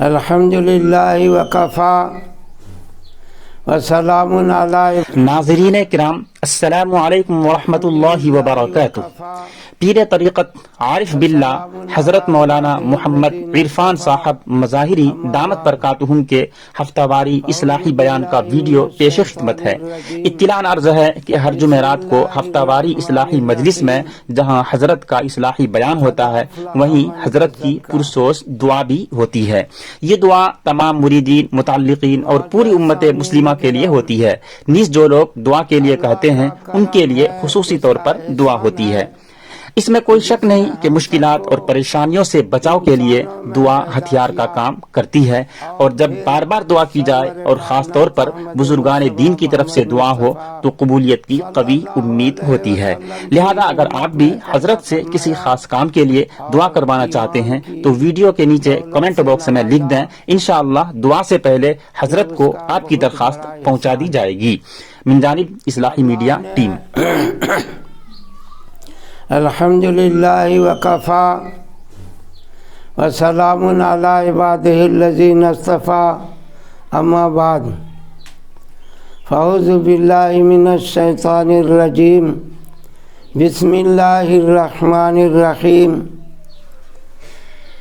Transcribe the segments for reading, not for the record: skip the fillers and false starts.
الحمدللہ وکفا وسلام علی ناظرین کرام، السلام علیکم ورحمۃ اللہ وبرکاتہ۔ پیر طریقت عارف باللہ حضرت مولانا محمد عرفان صاحب مظاہری دامت برکاتہم کے ہفتہ واری اصلاحی بیان کا ویڈیو پیش خدمت ہے۔ اطلاع عرض ہے کہ ہر جمعرات کو ہفتہ واری اصلاحی مجلس میں جہاں حضرت کا اصلاحی بیان ہوتا ہے، وہیں حضرت کی پرسوز دعا بھی ہوتی ہے۔ یہ دعا تمام مریدین، متعلقین اور پوری امت مسلمہ کے لیے ہوتی ہے، نیز جو لوگ دعا کے لیے کہتے ہیں ان کے لیے خصوصی طور پر دعا ہوتی ہے۔ اس میں کوئی شک نہیں کہ مشکلات اور پریشانیوں سے بچاؤ کے لیے دعا ہتھیار کا کام کرتی ہے، اور جب بار بار دعا کی جائے اور خاص طور پر بزرگان دین کی طرف سے دعا ہو تو قبولیت کی قوی امید ہوتی ہے۔ لہذا اگر آپ بھی حضرت سے کسی خاص کام کے لیے دعا کروانا چاہتے ہیں تو ویڈیو کے نیچے کمنٹ باکس میں لکھ دیں، انشاءاللہ دعا سے پہلے حضرت کو آپ کی درخواست پہنچا دی جائے گی۔ من جانب اصلاحی میڈیا ٹیم۔ الحمدللہ وکفا وسلام علی عبادہ الذین اصطفیٰ، اما بعد فاعوذ باللہ من الشیطان الرجیم، بسم اللہ الرحمن الرحیم۔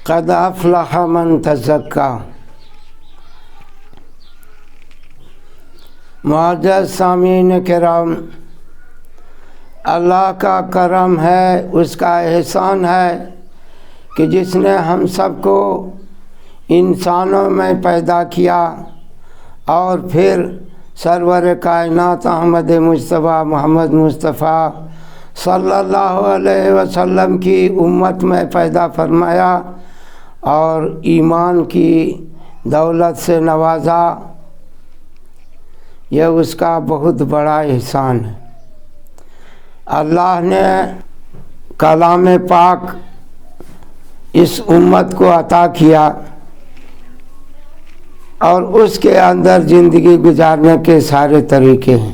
قد افلح من تزکی۔ معزز سامعین کرام، اللہ کا کرم ہے، اس کا احسان ہے کہ جس نے ہم سب کو انسانوں میں پیدا کیا اور پھر سرور کائنات احمد مصطفیٰ محمد مصطفیٰ صلی اللہ علیہ وسلم کی امت میں پیدا فرمایا اور ایمان کی دولت سے نوازا۔ یہ اس کا بہت بڑا احسان ہے۔ اللہ نے کلام پاک اس امت کو عطا کیا اور اس کے اندر زندگی گزارنے کے سارے طریقے ہیں۔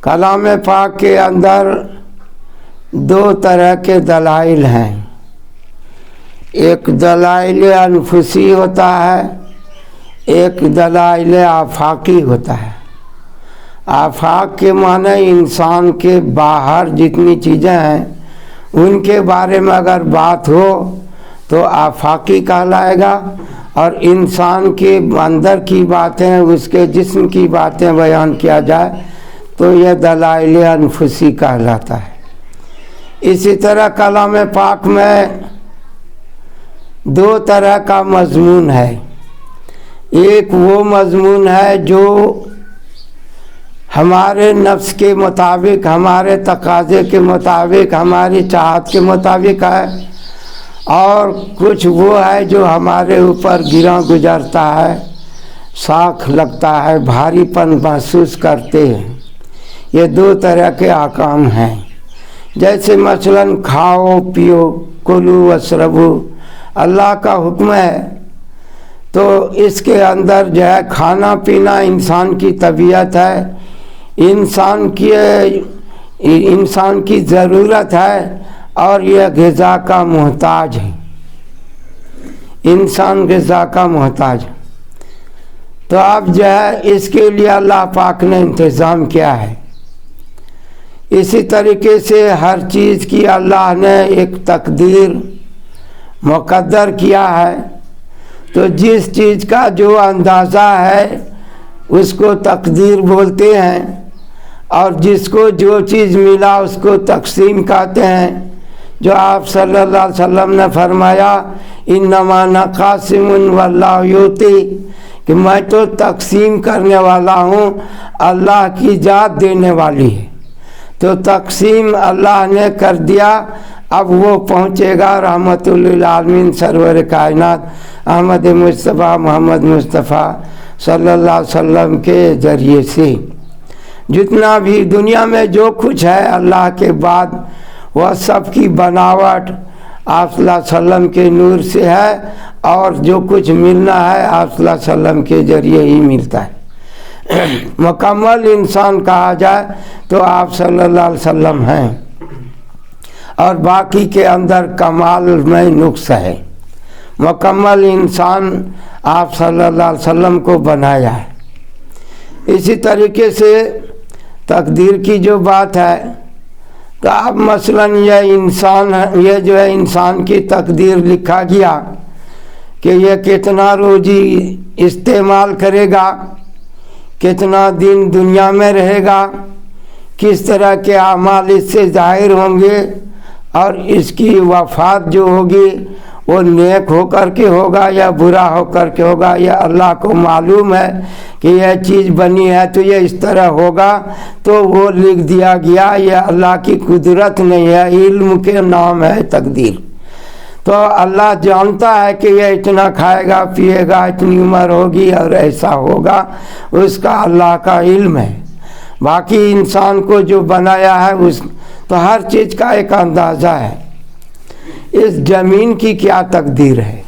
کلام پاک کے اندر دو طرح کے دلائل ہیں، ایک دلائل انفسی ہوتا ہے، ایک دلائل آفاقی ہوتا ہے۔ آفاق کے معنی انسان کے باہر جتنی چیزیں ہیں ان کے بارے میں اگر بات ہو تو آفاقی کہلائے گا، اور انسان کے اندر کی باتیں، اس کے جسم کی باتیں بیان کیا جائے تو یہ دلائل انفسی کہلاتا ہے۔ اسی طرح کلام پاک میں دو طرح کا مضمون ہے۔ ایک وہ مضمون ہے جو ہمارے نفس کے مطابق، ہمارے تقاضے کے مطابق، ہماری چاہت کے مطابق ہے، اور کچھ وہ ہے جو ہمارے اوپر گراں گزرتا ہے، شاخ لگتا ہے، بھاری پن محسوس کرتے ہیں۔ یہ دو طرح کے احکام ہیں۔ جیسے مثلاً کھاؤ پیو، کلو واشربو، اللہ کا حکم ہے تو اس کے اندر جو ہے کھانا پینا انسان کی طبیعت ہے، انسان کی ضرورت ہے، اور یہ غذا کا محتاج ہے، انسان غذا کا محتاج ہے۔ تو اب جو ہے اس کے لیے اللہ پاک نے انتظام کیا ہے۔ اسی طریقے سے ہر چیز کی اللہ نے ایک تقدیر مقدر کیا ہے، تو جس چیز کا جو اندازہ ہے اس کو تقدیر بولتے ہیں، اور جس کو جو چیز ملا اس کو تقسیم کہتے ہیں۔ جو آپ صلی اللہ علیہ وسلم نے فرمایا انما انا قاسم واللہ یعطی، کہ میں تو تقسیم کرنے والا ہوں، اللہ کی ذات دینے والی ہے۔ تو تقسیم اللہ نے کر دیا، اب وہ پہنچے گا رحمت للعالمین سرور کائنات احمد مصطفیٰ محمد مصطفیٰ صلی اللہ علیہ وسلم کے ذریعے سے۔ جتنا بھی دنیا میں جو کچھ ہے اللہ کے بعد وہ سب کی بناوٹ آپ صلی اللہ علیہ وسلم کے نور سے ہے، اور جو کچھ ملنا ہے آپ صلی اللہ علیہ وسلم کے ذریعے ہی ملتا ہے۔ مکمل انسان کہا جائے تو آپ صلی اللہ علیہ وسلم ہیں، اور باقی کے اندر کمال میں نقص ہے۔ मुकम्मल इंसान आप सल्लल्लाहु अलैहि वसल्लम को बनाया है। इसी तरीके से तकदीर की जो बात है, तो अब मसलन ये जो है इंसान की तकदीर लिखा गया कि ये कितना रोजी इस्तेमाल करेगा, कितना दिन दुनिया में रहेगा, किस तरह के अमाल इससे ज़ाहिर होंगे, और इसकी वफ़ात जो होगी वो नेक होकर के होगा या बुरा होकर के होगा, या अल्लाह को मालूम है कि यह चीज़ बनी है तो ये इस तरह होगा, तो वो लिख दिया गया। यह अल्लाह की कुदरत नहीं है, इल्म के नाम है तकदीर। तो अल्लाह जानता है कि यह इतना खाएगा पिएगा, इतनी उम्र होगी और ऐसा होगा, उसका अल्लाह का इल्म है। बाकी इंसान को जो बनाया है उस तो हर चीज़ का एक अंदाज़ा है। इस ज़मीन की क्या तकदीर है,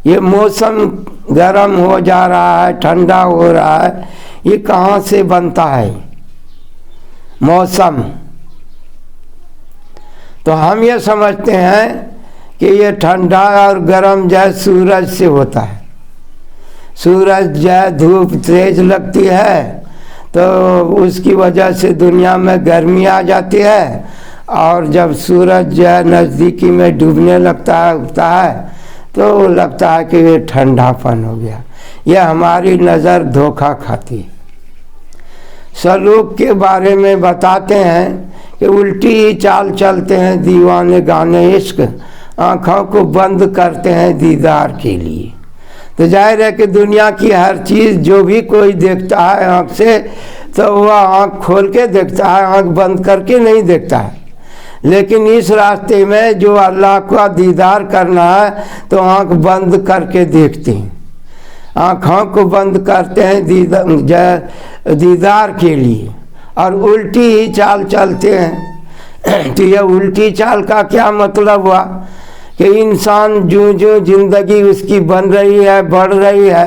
ये मौसम गर्म हो जा रहा है, ठंडा हो रहा है, ये कहाँ से बनता है मौसम? तो हम ये समझते हैं कि ये ठंडा और गर्म जो है सूरज से होता है। सूरज जो है धूप तेज लगती है तो उसकी वजह से दुनिया में गर्मी आ जाती है, और जब सूरज जो है नज़दीकी में डूबने लगता है, उगता है, तो लगता है कि ये ठंडापन हो गया। यह हमारी नज़र धोखा खाती है। सलूक के बारे में बताते हैं कि उल्टी ही चाल चलते हैं दीवाने गाने इश्क, आँखों को बंद करते हैं दीदार के लिए। तो जाहिर है कि दुनिया की हर चीज़ जो भी कोई देखता है आँख से, तो वह आँख खोल के देखता है, आँख बंद करके नहीं देखता है। लेकिन इस रास्ते में जो अल्लाह का दीदार करना है तो आँख बंद करके देखते हैं, आँखों को बंद करते हैं दीदार के लिए, और उल्टी ही चाल चलते हैं। तो यह उल्टी चाल का क्या मतलब हुआ कि इंसान जो जिंदगी उसकी बन रही है, बढ़ रही है,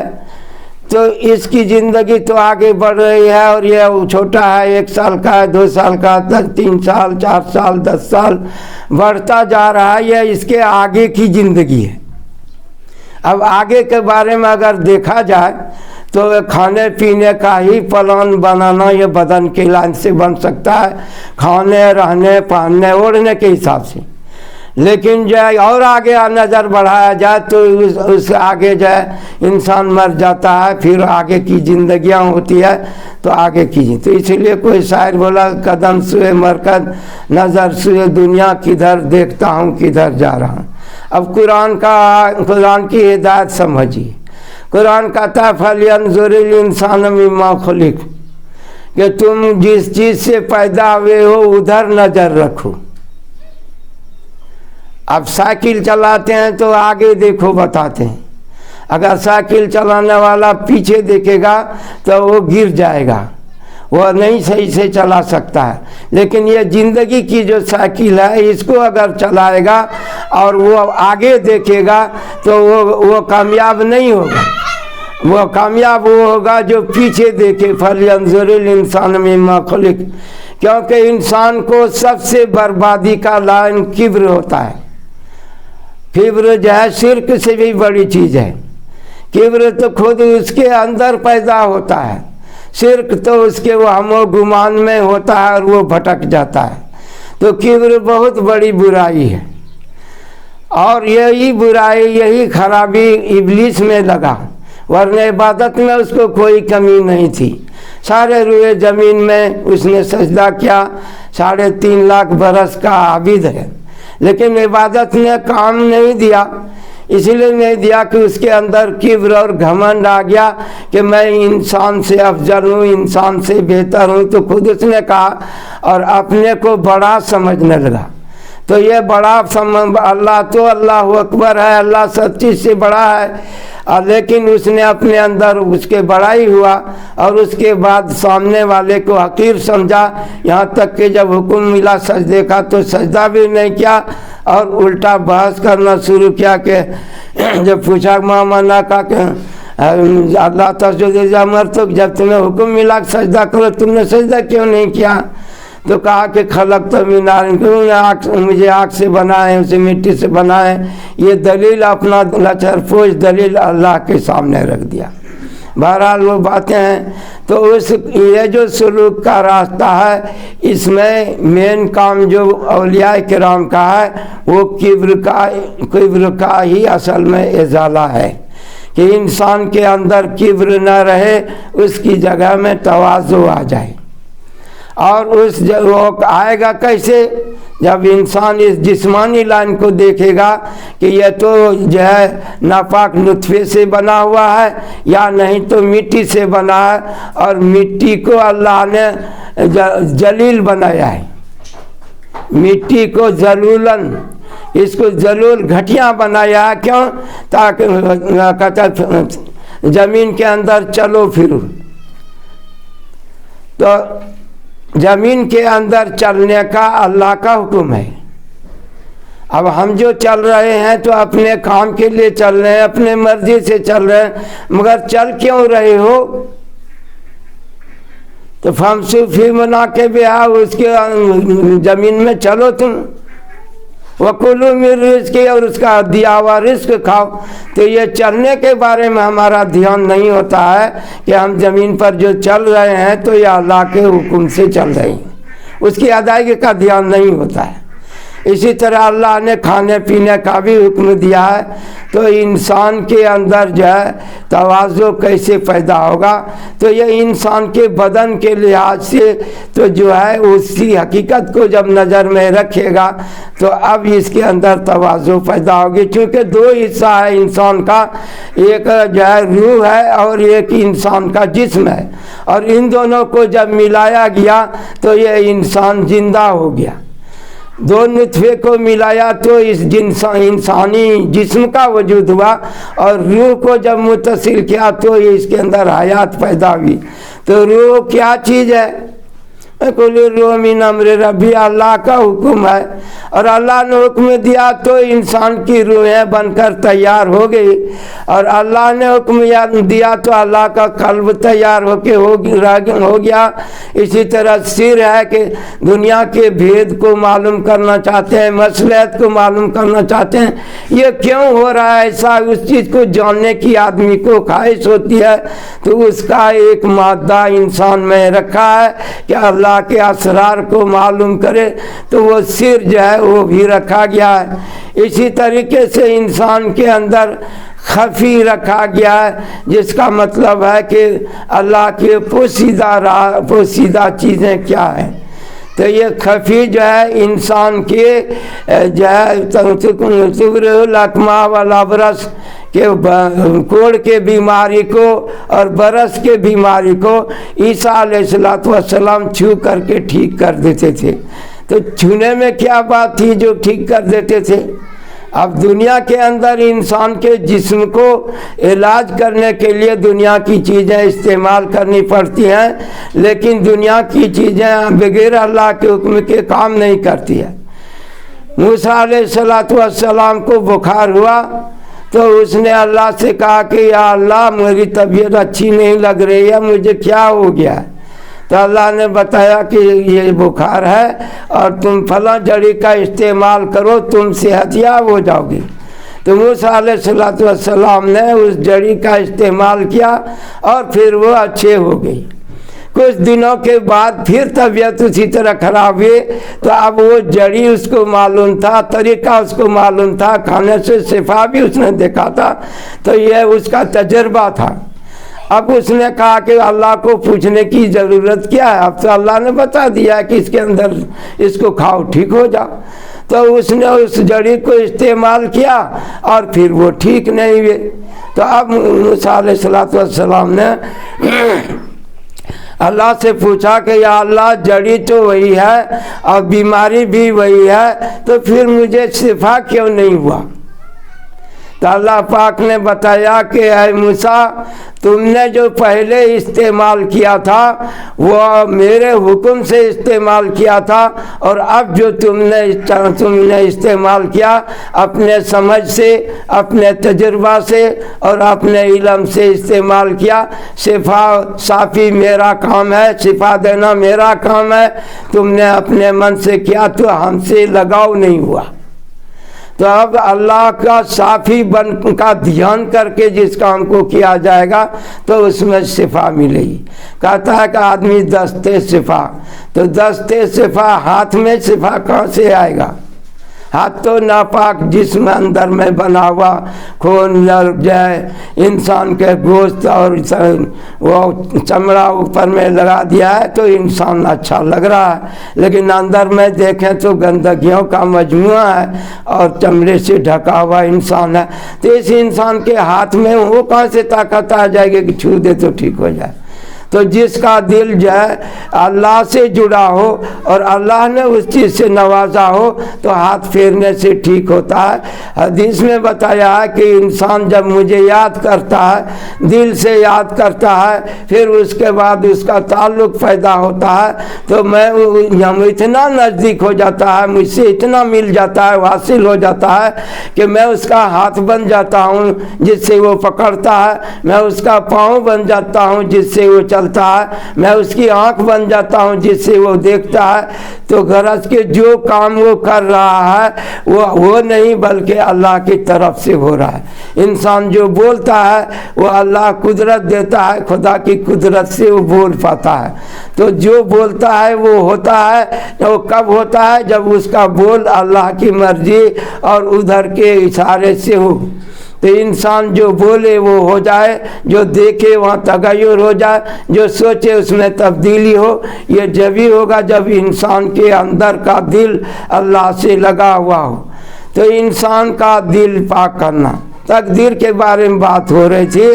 तो इसकी ज़िंदगी तो आगे बढ़ रही है, और यह छोटा है, 1 साल का है, 2 साल का, 3 साल, 4 साल, 10 साल बढ़ता जा रहा है। यह इसके आगे की ज़िंदगी है। अब आगे के बारे में अगर देखा जाए तो खाने पीने का ही प्लान बनाना ये बदन के लाइन से बन सकता है, खाने रहने पहनने ओढ़ने के हिसाब से। लेकिन जो है और आगे नज़र बढ़ाया जाए तो उस आगे जो है इंसान मर जाता है, फिर आगे की जिंदगियां होती है, तो आगे की। तो इसलिए कोई शायर बोला, कदम सुए मरकज नज़र सुए दुनिया, किधर देखता हूँ किधर जा रहा हूँ। अब कुरान की हिदायत समझिए। कुरान कहता है फलियंजुरिल इंसान मिम्मा खुलिक, कि तुम जिस चीज़ से पैदा हुए हो उधर नज़र रखो। अब साइकिल चलाते हैं तो आगे देखो बताते हैं, अगर साइकिल चलाने वाला पीछे देखेगा तो वो गिर जाएगा, वो नहीं सही से चला सकता है। लेकिन ये ज़िंदगी की जो साइकिल है, इसको अगर चलाएगा और वो आगे देखेगा तो वो कामयाब नहीं होगा। वो कामयाब वो होगा जो पीछे देखे। फलियंजुरिल इंसान मिम्मा खुलिक, क्योंकि इंसान को सबसे बर्बादी का लाइन किब्र होता है। किब्र जो है शिर्क से भी बड़ी चीज़ है। किब्र तो खुद उसके अंदर पैदा होता है, शिर्क तो उसके वहमो गुमान में होता है और वो भटक जाता है। तो किब्र बहुत बड़ी बुराई है, और यही बुराई यही खराबी इब्लीस में लगा, वरना इबादत में उसको कोई कमी नहीं थी। सारे रुए ज़मीन में उसने सजदा किया, 3.5 लाख बरस का आबिद है, लेकिन इबादत ने काम नहीं दिया। इसलिए नहीं दिया कि उसके अंदर किब्र और घमंड आ गया कि मैं इंसान से अफजल हूँ, इंसान से बेहतर हूँ, तो खुद उसने कहा और अपने को बड़ा समझने लगा। तो ये बड़ा अल्लाह तो अल्लाह अकबर है, अल्लाह सब चीज़ से बड़ा है, लेकिन उसने अपने अंदर उसके बड़ाई हुआ और उसके बाद सामने वाले को हकीर समझा। यहाँ तक कि जब हुक्म मिला सजदे का तो सजदा भी नहीं किया और उल्टा बहस करना शुरू किया कि जब पूछा मामना का अल्लाह तस्जुद मर, तो जब तुम्हें हुक्म मिला सजदा करो तुमने सजदा क्यों नहीं किया? تو کہا کہ خلق تو من نار، مجھے آگ سے بنائے، اسے مٹی سے بنائے. یہ دلیل اپنا لچر پوش دلیل اللہ کے سامنے رکھ دیا. بہرحال وہ باتیں ہیں. تو یہ جو سلوک کا راستہ ہے، اس میں مین کام جو اولیاء کرام کا ہے وہ کبر کا ہی اصل میں ازالہ ہے، کہ انسان کے اندر کبر نہ رہے، اس کی جگہ میں تواضع آ جائے. اور وہ آئے گا کیسے؟ جب انسان اس جسمانی لائن کو دیکھے گا کہ یہ تو جو ہے ناپاک نطفے سے بنا ہوا ہے، یا نہیں تو مٹی سے بنا ہے، اور مٹی کو اللہ نے جلیل بنایا ہے. مٹی کو ذلولن، اس کو ذلول گھٹیا بنایا ہے. کیوں؟ تاکہ زمین کے اندر چلو پھرو. تو زمین کے اندر چلنے کا اللہ کا حکم ہے. اب ہم جو چل رہے ہیں تو اپنے کام کے لیے چل رہے ہیں، اپنے مرضی سے چل رہے ہیں، مگر چل کیوں رہے ہو؟ تو فمسو فی مناکبہا، اس کے زمین میں چلو تم. وَكُلُوا مِن رِزْقِهِ، اور اس کا دیا ہوا رزق کھاؤ. تو یہ چلنے کے بارے میں ہمارا دھیان نہیں ہوتا ہے کہ ہم زمین پر جو چل رہے ہیں تو یہ اللہ کے حکم سے چل رہے ہیں، اس کی ادائیگی کا دھیان نہیں ہوتا ہے. اسی طرح اللہ نے کھانے پینے کا بھی حکم دیا ہے. تو انسان کے اندر جو ہے تواضع کیسے پیدا ہوگا؟ تو یہ انسان کے بدن کے لحاظ سے تو جو ہے اسی حقیقت کو جب نظر میں رکھے گا تو اب اس کے اندر تواضع پیدا ہوگی. چونکہ دو حصہ ہے انسان کا، ایک جو ہے روح ہے اور ایک انسان کا جسم ہے، اور ان دونوں کو جب ملایا گیا تو یہ انسان زندہ ہو گیا. دو نطفے کو ملایا تو اس انسانی جسم کا وجود ہوا، اور روح کو جب متصل کیا تو اس کے اندر حیات پیدا ہوئی. تو روح کیا چیز ہے؟ کل روح من امر ربی، اللہ کا حکم ہے، اور اللہ نے حکم دیا تو انسان کی روحیں بن کر تیار ہو گئی. اور اللہ نے حکم دیا تو اللہ کا قلب تیار ہو کے ہو گیا. اسی طرح سر ہے کہ دنیا کے بھید کو معلوم کرنا چاہتے ہیں، مصلحت کو معلوم کرنا چاہتے ہیں، یہ کیوں ہو رہا ہے ایسا، اس چیز کو جاننے کی آدمی کو خواہش ہوتی ہے. تو اس کا ایک مادہ انسان میں رکھا ہے کہ اللہ کے اسرار کو معلوم کرے، تو وہ سر جو ہے وہ بھی رکھا گیا ہے. اسی طریقے سے انسان کے اندر خفی رکھا گیا ہے، جس کا مطلب ہے کہ اللہ کے پوشیدہ چیزیں کیا ہیں. تو یہ خفی جو ہے انسان کے جو ہے الاکمہ والابرص کہ کوڑ کے بیماری کو اور برس کے بیماری کو عیسیٰ علیہ السلام چھو کر کے ٹھیک کر دیتے تھے. تو چھونے میں کیا بات تھی جو ٹھیک کر دیتے تھے؟ اب دنیا کے اندر انسان کے جسم کو علاج کرنے کے لیے دنیا کی چیزیں استعمال کرنی پڑتی ہیں، لیکن دنیا کی چیزیں بغیر اللہ کے حکم کے کام نہیں کرتی ہے. موسیٰ علیہ السلام کو بخار ہوا تو اس نے اللہ سے کہا کہ یا اللہ میری طبیعت اچھی نہیں لگ رہی ہے، مجھے کیا ہو گیا ہے؟ تو اللہ نے بتایا کہ یہ بخار ہے اور تم فلاں جڑی کا استعمال کرو، تم صحت یاب ہو جاؤ گی. تو موسیٰ علیہ السلام نے اس جڑی کا استعمال کیا اور پھر وہ اچھے ہو گئی. کچھ دنوں کے بعد پھر طبیعت اسی طرح خراب ہوئی. تو اب وہ جڑی اس کو معلوم تھا، طریقہ اس کو معلوم تھا، کھانے سے شفا بھی اس نے دیکھا تھا، تو یہ اس کا تجربہ تھا. اب اس نے کہا کہ اللہ کو پوچھنے کی ضرورت کیا ہے، اب تو اللہ نے بتا دیا کہ اس کے اندر اس کو کھاؤ ٹھیک ہو جاؤ. تو اس نے اس جڑی کو استعمال کیا اور پھر وہ ٹھیک نہیں ہوئے. تو اب موسیٰ علیہ السلام نے اللہ سے پوچھا کہ یا اللہ جڑی تو وہی ہے اور بیماری بھی وہی ہے، تو پھر مجھے شفا کیوں نہیں ہوا؟ تو اللہ پاک نے بتایا کہ اے موسیٰ تم نے جو پہلے استعمال کیا تھا وہ میرے حکم سے استعمال کیا تھا، اور اب جو تم نے استعمال کیا اپنے سمجھ سے، اپنے تجربہ سے اور اپنے علم سے استعمال کیا۔ شفا صافی میرا کام ہے، شفا دینا میرا کام ہے، تم نے اپنے من سے کیا تو ہم سے لگاؤ نہیں ہوا۔ تو اب اللہ کا صافی بن کا دھیان کر کے جس کام کو کیا جائے گا تو اس میں شفا ملے گی۔ کہتا ہے کہ آدمی دستے شفا، تو دستے شفا ہاتھ میں شفا کہاں سے آئے گا؟ ہاتھ تو ناپاک جسم اندر میں بنا ہوا، خون لگ جائے، انسان کے گوشت اور وہ چمڑا اوپر میں لگا دیا ہے تو انسان اچھا لگ رہا ہے، لیکن اندر میں دیکھیں تو گندگیوں کا مجموعہ ہے اور چمڑے سے ڈھکا ہوا انسان ہے۔ تو اس انسان کے ہاتھ میں وہ کہاں سے طاقت آ جائے گی کہ چھو دے تو ٹھیک ہو جائے؟ تو جس کا دل جو ہے اللہ سے جڑا ہو اور اللہ نے اس چیز سے نوازا ہو تو ہاتھ پھیرنے سے ٹھیک ہوتا ہے۔ حدیث میں بتایا ہے کہ انسان جب مجھے یاد کرتا ہے، دل سے یاد کرتا ہے، پھر اس کے بعد اس کا تعلق پیدا ہوتا ہے تو میں اتنا نزدیک ہو جاتا ہے، مجھ سے اتنا مل جاتا ہے، حاصل ہو جاتا ہے کہ میں اس کا ہاتھ بن جاتا ہوں جس سے وہ پکڑتا ہے، میں اس کا پاؤں بن جاتا ہوں جس سے وہ چلتا ہے، میں اس کی آنکھ بن جاتا ہوں جس سے وہ دیکھتا ہے۔ تو غرض کے جو کام وہ کر رہا ہے وہ نہیں بلکہ اللہ کی طرف سے ہو رہا ہے۔ انسان جو بولتا ہے وہ اللہ قدرت دیتا ہے، خدا کی قدرت سے وہ بول پاتا ہے۔ تو جو بولتا ہے وہ ہوتا ہے، وہ کب ہوتا ہے؟ جب اس کا بول اللہ کی مرضی اور ادھر کے اشارے سے ہو۔ تو انسان جو بولے وہ ہو جائے، جو دیکھے وہاں تغیر ہو جائے، جو سوچے اس میں تبدیلی ہو۔ یہ جبھی ہوگا جب انسان کے اندر کا دل اللہ سے لگا ہوا ہو۔ تو انسان کا دل پاک کرنا۔ تقدیر کے بارے میں بات ہو رہی تھی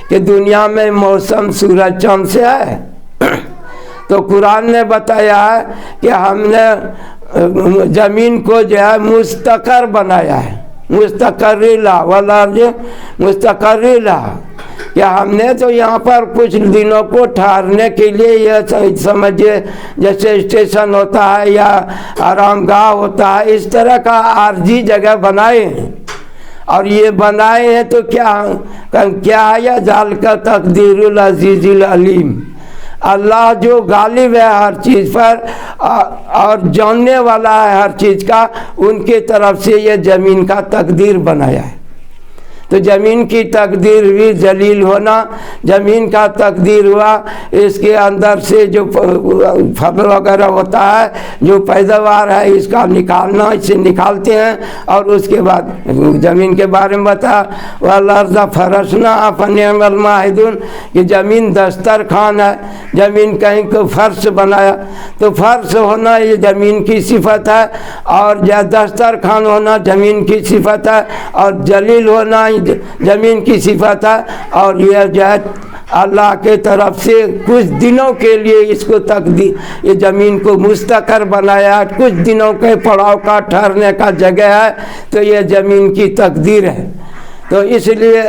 کہ دنیا میں موسم سورج چاند سے ہے، تو قرآن نے بتایا ہے کہ ہم نے زمین کو جو ہے مستقر بنایا ہے، مستقرلا والارض مستقرلا، کہ ہم نے تو یہاں پر کچھ دنوں کو ٹھہرنے کے لیے یہ سمجھے جیسے اسٹیشن ہوتا ہے یا آرام گاہ ہوتا ہے، اس طرح کا عارضی جگہ بنائے ہیں۔ اور یہ بنائے ہیں تو کیا ہے؟ یا ذال کا تقدیر العزیز العلیم، اللہ جو غالب ہے ہر چیز پر اور جاننے والا ہے ہر چیز کا، ان کی طرف سے یہ زمین کا تقدیر بنایا ہے۔ تو زمین کی تقدیر بھی ذلیل ہونا، زمین کا تقدیر ہوا اس کے اندر سے جو پھل وغیرہ ہوتا ہے، جو پیداوار ہے اس کا نکالنا، اسے نکالتے ہیں اور اس کے بعد زمین کے بارے میں بتا والارض فرشناھا فنعم الماہدون، کہ زمین دسترخوان ہے، زمین کہیں کو فرش بنایا، تو فرش ہونا یہ زمین کی صفت ہے، اور دسترخوان ہونا زمین کی صفت ہے، اور ذلیل ہونا زمین کی صفت ہے۔ اور یہ جو ہے اللہ کے طرف سے کچھ دنوں کے لیے اس کو تقدیر، یہ زمین کو مستقر بنایا، کچھ دنوں کے پڑاؤ کا ٹھہرنے کا جگہ ہے، تو یہ زمین کی تقدیر ہے۔ تو اس لیے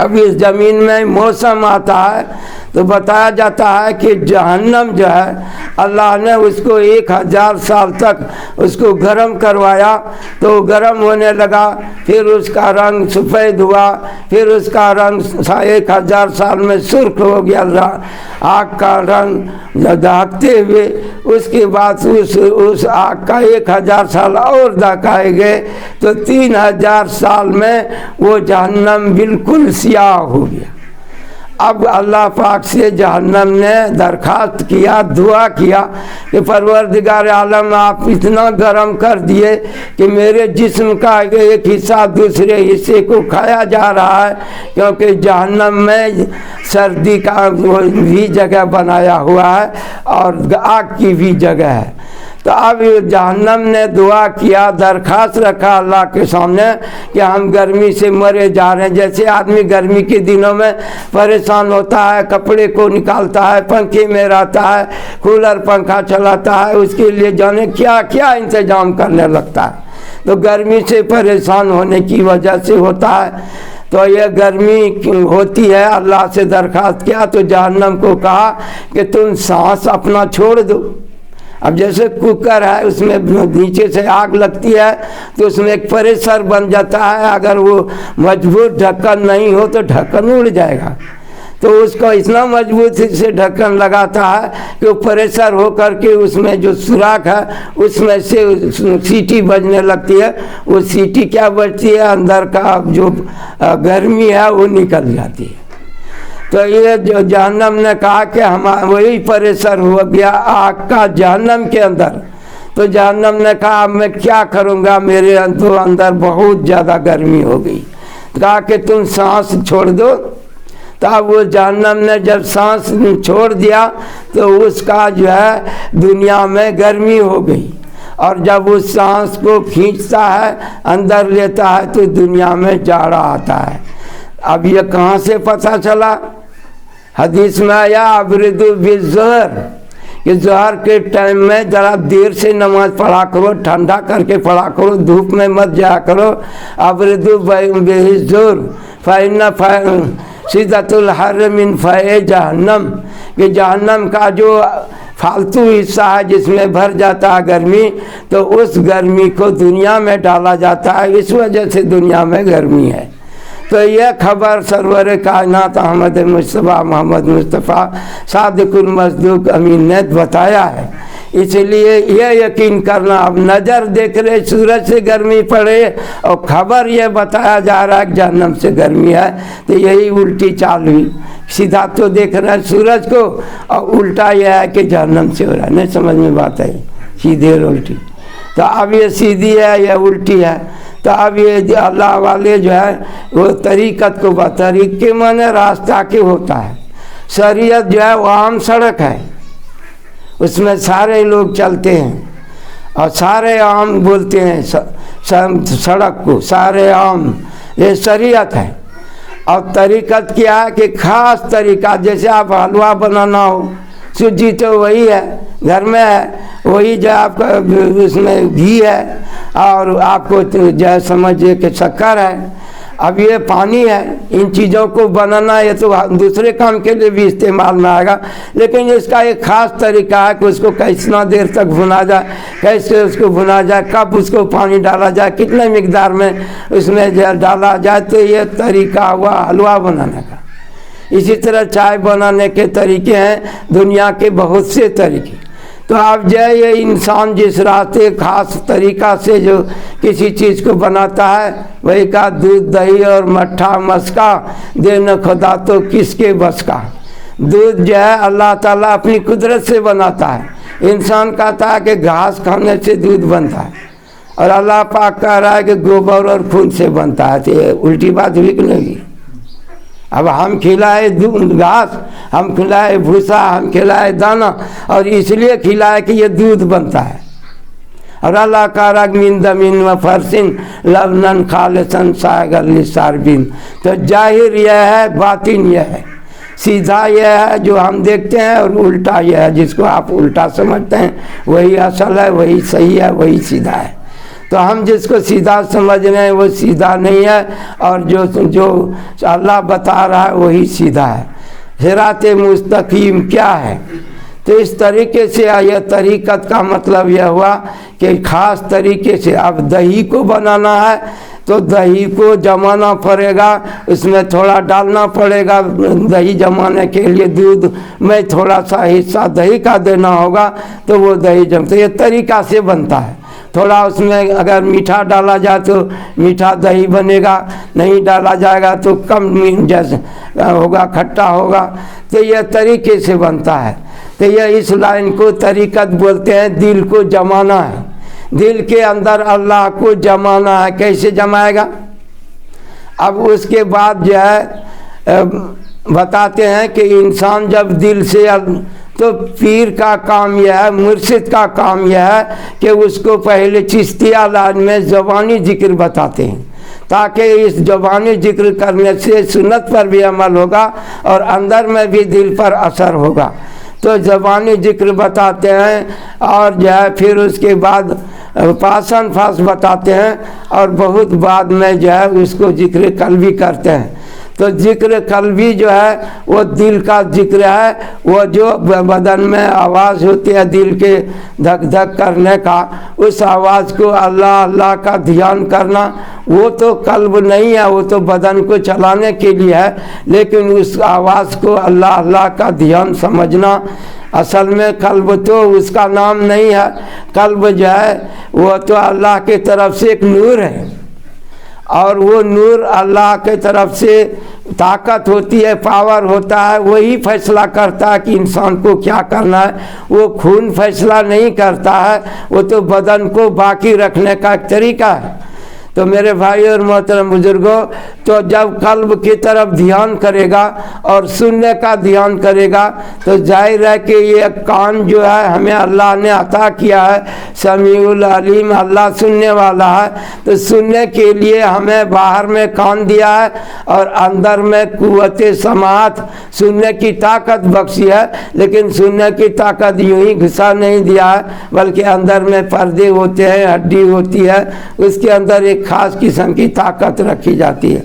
اب اس زمین میں موسم آتا ہے تو بتایا جاتا ہے کہ جہنم جو ہے اللہ نے اس کو 1000 سال تک اس کو گرم کروایا، تو گرم ہونے لگا، پھر اس کا رنگ سفید ہوا، پھر اس کا رنگ 1000 سال میں سرخ ہو گیا، آگ کا رنگ دہکتے ہوئے، اس کے بعد اس آگ کا 1000 سال اور دہکائے گئے، تو 3000 سال میں وہ جہنم بالکل سیاہ ہو گیا۔ اب اللہ پاک سے جہنم نے درخواست کیا، دعا کیا کہ پروردگار عالم آپ اتنا گرم کر دیے کہ میرے جسم کا ایک حصہ دوسرے حصے کو کھایا جا رہا ہے، کیونکہ جہنم میں سردی کا بھی جگہ بنایا ہوا ہے اور آگ کی بھی جگہ ہے۔ تو اب جہنم نے دعا کیا، درخواست رکھا اللہ کے سامنے کہ ہم گرمی سے مرے جا رہے ہیں۔ جیسے آدمی گرمی کے دنوں میں پریشان ہوتا ہے، کپڑے کو نکالتا ہے، پنکھے میں رہتا ہے، کولر پنکھا چلاتا ہے، اس کے لیے جانے کیا کیا انتظام کرنے لگتا ہے۔ تو گرمی سے پریشان ہونے کی وجہ سے ہوتا ہے. تو یہ گرمی ہوتی ہے, اللہ سے درخواست کیا تو جہنم کو کہا کہ تم سانس اپنا چھوڑ دو. اب جیسے کوکر ہے, اس میں نیچے سے آگ لگتی ہے تو اس میں ایک پریشر بن جاتا ہے, اگر وہ مضبوط ڈھکن نہیں ہو تو ڈھکن اڑ جائے گا. تو اس کو اتنا مضبوط سے ڈھکن لگاتا ہے کہ وہ پریشر ہو کر کے اس میں جو سوراخ ہے اس میں سے سیٹی بجنے لگتی ہے. وہ سیٹی کیا بجتی ہے, اندر کا جو گرمی ہے وہ نکل جاتی ہے. تو یہ جو جہنم نے کہا کہ وہی پریشر ہو گیا آگ کا جہنم کے اندر. تو جہنم نے کہا میں کیا کروں گا, میرے اندر بہت زیادہ گرمی ہو گئی. کہا کہ تم سانس چھوڑ دو. تو اب وہ جہنم نے جب سانس چھوڑ دیا تو اس کا جو ہے دنیا میں گرمی ہو گئی, اور جب اس سانس کو کھینچتا ہے اندر لیتا ہے تو دنیا میں جاڑا آتا ہے. اب یہ کہاں سے پتہ چلا؟ حدیث میں آیا ابردو بالظہر, کہ ظہر کے ٹائم میں ذرا دیر سے نماز پڑھا کرو, ٹھنڈا کر کے پڑھا کرو, دھوپ میں مت جایا کرو. ابردو بالظہر فإن شدۃ الحر من فیح جہنم, کہ جہنم کا جو فالتو حصہ ہے جس میں بھر جاتا ہے گرمی, تو اس گرمی کو دنیا میں ڈالا جاتا ہے, اس وجہ سے دنیا میں گرمی ہے. تو یہ خبر سرور کائنات احمد مصطفیٰ محمد مصطفیٰ صادق المصدوق امین نے بتایا ہے. اس لیے یہ یقین کرنا, اب نظر دیکھ رہے سورج سے گرمی پڑے اور خبر یہ بتایا جا رہا ہے کہ جہنم سے گرمی ہے, تو یہی الٹی چال ہوئی. سیدھا تو دیکھ رہے ہیں سورج کو اور الٹا یہ ہے کہ جہنم سے ہو رہا ہے. نہیں سمجھ میں بات ہے, سیدھی اور الٹی. تو اب یہ سیدھی ہے یا الٹی ہے. تو اب یہ اللہ والے جو ہے وہ طریقت کو طریق کے معنی راستہ کے ہوتا ہے. شریعت جو ہے وہ عام سڑک ہے, اس میں سارے لوگ چلتے ہیں اور سارے عام بولتے ہیں سڑک کو, سارے عام, یہ شریعت ہے. اور طریقت کیا ہے کہ خاص طریقہ, جیسے آپ حلوہ بنانا ہو, سوجی تو وہی ہے گھر میں ہے, وہی جو آپ کا اس میں گھی ہے, اور آپ کو جو ہے سمجھیے کہ شکر ہے. اب یہ پانی ہے, ان چیزوں کو بنانا یہ تو دوسرے کام کے لیے بھی استعمال میں آئے گا, لیکن اس کا ایک خاص طریقہ ہے کہ اس کو کتنا دیر تک بھنا جائے, کیسے اس کو بھنا جائے, کب اس کو پانی ڈالا جائے, کتنے مقدار میں اس میں ڈالا جائے. تو یہ طریقہ ہوا حلوہ بنانے کا. اسی طرح چائے بنانے کے طریقے ہیں, دنیا کے بہت سے طریقے. تو اب جو ہے یہ انسان جس راستے خاص طریقہ سے جو کسی چیز کو بناتا ہے, وہی کا دودھ دہی اور مٹھا مسکا دینا خدا تو کس کے بس کا. دودھ جو ہے اللہ تعالیٰ اپنی قدرت سے بناتا ہے. انسان کہتا ہے کہ گھاس کھانے سے دودھ بنتا ہے, اور اللہ پاک کہہ رہا ہے کہ گوبر اور خون سے بنتا ہے. تو یہ الٹی بات ہوئی کہ نہیں؟ اب ہم کھلائے گھاس, ہم کھلائے بھوسا, ہم کھلائے دانا, اور اس لیے کھلائے کہ یہ دودھ بنتا ہے. اور اللہ کا رگ من دمین و فرسن لبنن خالصن سائغر للشاربین. تو ظاہر یہ ہے, باطن یہ ہے, سیدھا یہ ہے جو ہم دیکھتے ہیں, اور الٹا یہ ہے جس کو آپ الٹا سمجھتے ہیں, وہی اصل ہے, وہی صحیح ہے, وہی سیدھا ہے. تو ہم جس کو سیدھا سمجھ رہے ہیں وہ سیدھا نہیں ہے, اور جو اللہ بتا رہا ہے وہی سیدھا ہے. صراط مستقیم کیا ہے؟ تو اس طریقے سے یہ طریقت کا مطلب یہ ہوا کہ خاص طریقے سے. اب دہی کو بنانا ہے تو دہی کو جمانا پڑے گا, اس میں تھوڑا ڈالنا پڑے گا. دہی جمانے کے لیے دودھ میں تھوڑا سا حصہ دہی کا دینا ہوگا تو وہ دہی جمتا. یہ طریقہ سے بنتا ہے. تھوڑا اس میں اگر میٹھا ڈالا جائے تو میٹھا دہی بنے گا, نہیں ڈالا جائے گا تو کم جیسے ہوگا, کھٹا ہوگا. تو یہ طریقے سے بنتا ہے. تو یہ اس لائن کو طریقت بولتے ہیں. دل کو جمانا ہے, دل کے اندر اللہ کو جمانا ہے. کیسے جمائے گا؟ اب اس کے بعد جو ہے بتاتے ہیں کہ انسان جب دل سے, تو پیر کا کام یہ ہے, مرشد کا کام یہ ہے کہ اس کو پہلے چشتیہ لائن میں زبانی ذکر بتاتے ہیں, تاکہ اس زبانی ذکر کرنے سے سنت پر بھی عمل ہوگا اور اندر میں بھی دل پر اثر ہوگا. تو زبانی ذکر بتاتے ہیں, اور جو ہے پھر اس کے بعد पासन फास बताते हैं और बहुत बाद में जो है उसको जिक्र कल्बी करते हैं। तो जिक्र कल्बी जो है वो दिल का जिक्र है, वो जो बदन में आवाज़ होती है दिल के धक धक करने का, उस आवाज़ को अल्लाह अल्लाह का ध्यान करना, वो तो कल्ब नहीं है, वो तो बदन को चलाने के लिए है, लेकिन उस आवाज़ को अल्लाह अल्लाह का ध्यान समझना। असल में कल्ब तो उसका नाम नहीं है, कल्ब जो है वो तो अल्लाह के तरफ से एक नूर है, और वो नूर अल्लाह के तरफ से ताकत होती है, पावर होता है, वही फैसला करता है कि इंसान को क्या करना है। वो खून फैसला नहीं करता है, वो तो बदन को बाकी रखने का एक तरीका है। तो मेरे भाई और मोहतरम बुजुर्गों, तो जब कल्ब की तरफ ध्यान करेगा और सुनने का ध्यान करेगा तो जाहिर है कि ये कान जो है हमें अल्लाह ने अता किया है, समीउल अलीम, अल्लाह सुनने वाला है। तो सुनने के लिए हमें बाहर में कान दिया है और अंदर में कुव्वते समाअत, सुनने की ताकत बख्शी है, लेकिन सुनने की ताकत यूं ही घुसा नहीं दिया है, बल्कि अंदर में पर्दे होते हैं, हड्डी होती है, उसके अंदर एक खास किस्म की ताकत रखी जाती है।